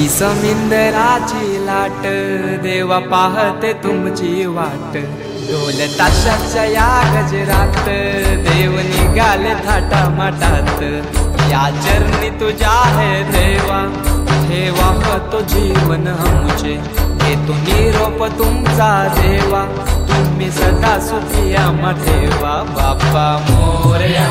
समिंदराची लाट देवा पाहते तुमची वाट। ढोल ताशाच्या या गजरात देव निघाले थाटा माटात। या चरणी तुझ्या है देवा ठेवा तो जीवन आमचे। घेतो निरोप तुमचा देवा तुम्ही सदा सुखी आम्हा ठेवा। बाप्पा मोरया।